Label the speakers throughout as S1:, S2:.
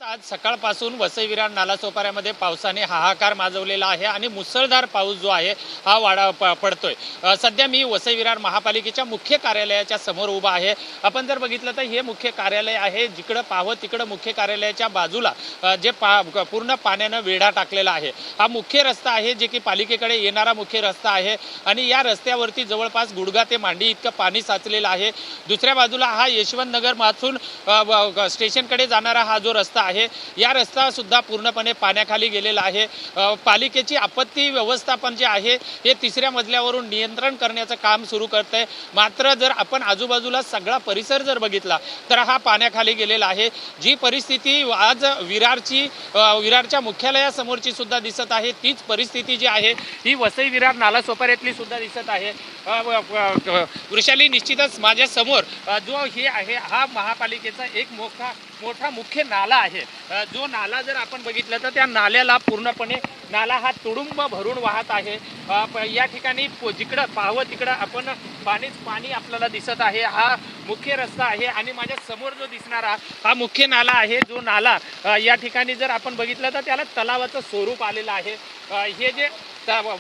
S1: आज सकाळपासून वसई विरार नालासोपाऱ्यामध्ये पावसाने हाहाकार माजवलेला आहे आणि मुसळधार पाऊस जो आहे हा पडतोय। सध्या मी वसई विरार महापालिकेच्या मुख्य कार्यालयाच्या समोर उभा आहे। आपण जर बघितलं तर हे मुख्य कार्यालय आहे, जिकडं पाहावं तिकडं मुख्य कार्यालयाच्या बाजूला जे पूर्ण पाण्यानं वेढा टाकलेला आहे। हा मुख्य रस्ता आहे, जे की पालिकेकडे येणारा मुख्य रस्ता आहे आणि या रस्त्यावरती जवळपास गुडघा ते मांडी इतकं पाणी साचलेलं आहे। दुसऱ्या बाजूला हा यशवंत नगर माथून स्टेशनकडे जाणारा हा जो रस्ता आहे, या रस्ता सुद्धा पूर्णपणे पाण्याखाली गेलेला आहे। पालिकेची आपत्ती व्यवस्थापन जे आहे हे तिसऱ्या मजल्यावरून नियंत्रण करण्याचं काम सुरू करते, मात्र जर आपण आजूबाजूला सगळा परिसर जर बघितला तर हा पाण्याखाली गेलेला आहे। जी परिस्थिती आज विरारच्या मुख्यालयासमोरची सुद्धा दिसत आहे, तीच परिस्थिती जी आहे ही वसई विरार नालासोपाऱ्यातली सुद्धा दिसत आहे। वृषाली, निश्चितच माझ्या समोर जो हे आहे हा महापालिकेचा एक मोठा मुख्य नाला आहे। जो नाला जर आपण बघितलं तर त्या नाल्याला पूर्णपणे नाला हा तुडुंब भरून वाहत आहे। या ठिकाणी जिकडं पाहावं तिकडं आपण पाणी आपल्याला दिसत आहे। हा मुख्य रस्ता आहे आणि माझ्या समोर जो दिसणारा हा मुख्य नाला आहे, जो नाला या ठिकाणी जर आपण बघितलं तर त्याला तलावाचं स्वरूप आलेलं आहे। हे जे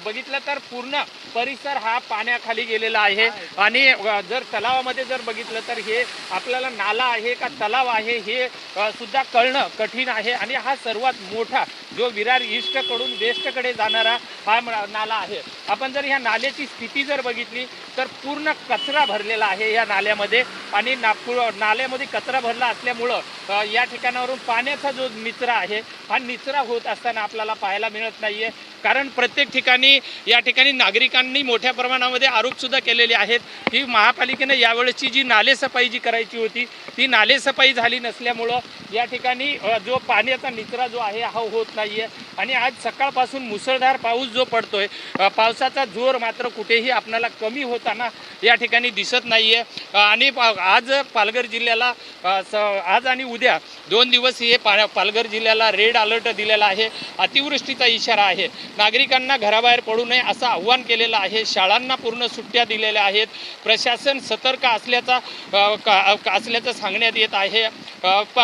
S1: बघितलं तर पूर्ण परिसर हा पाण्याखाली गेलेला आहे आणि जर तलावामध्ये जर बघितलं तर हे आपल्याला नाला आहे का तलाव आहे हे सुद्धा कळणं कठीण आहे। आणि हा सर्वात मोठा जो विरार ईस्ट कडून वेस्ट कडे जाणारा हा नाला आहे। आपण जर ह्या नाल्याची स्थिती जर बघितली तर पूर्ण कचरा भरलेला आहे या नाल्यामध्ये आणि नाल्यामध्ये कचरा भरला असल्यामुळं या ठिकाणावरून पाण्याचा जो निचरा आहे हा निचरा होत असताना आपल्याला पाहायला मिळत नाहीये। कारण प्रत्येक ठिकाणी या ठिकाणी नागरिकांनी मोठ्या प्रमाणामध्ये आरोप सुद्धा केलेले आहेत की महापालिकेने यावेळेसची जी नालेसफाई जी करायची होती ती नालेसफाई झाली नसल्यामुळं या ठिकाणी जो पाण्याचा निचरा जो आहे हा होत नाहीये। आणि आज सकाळपासून मुसळधार पाऊस जो पडतोय, पावसाचा जोर मात्र कुठेही आपल्याला कमी होताना या ठिकाणी दिसत नाहीये। आणि आज पालघर जिल्ह्याला आज आणि उद्या 2 दिवस हे पालघर जिल्ह्याला रेड अलर्ट दिलेला आहे, अतिवृष्टीचा इशारा आहे। नागरिकांना घराबाहेर पडू नये असं आव्हान केलेलं आहे। शाळांना पूर्ण सुट्ट्या दिलेल्या आहेत। प्रशासन सतर्क असल्याचं सांगण्यात येत आहे।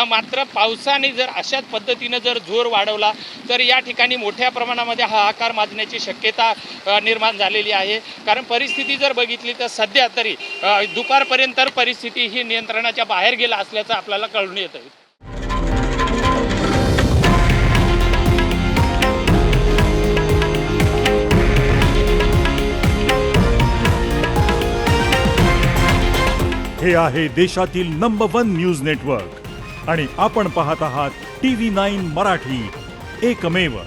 S1: मात्र पावसाने जर अशाच पद्धतीने जर जोर वाढवला तर या ठिकाणी मोठ्या प्रमाणामध्ये हाहाकार माजण्याची शक्यता निर्माण झालेली आहे। कारण परिस्थिती जर बघितली तर सध्या तरी दुपारपर्यंत परिस्थिती ही नियंत्रणाच्या बाहेर गेला असल्याचं आपल्याला कळून येतं।
S2: हे आहे देशातील नंबर 1 न्यूज नेटवर्क आणि आपण पाहत आहात TV9 मराठी, एकमेव।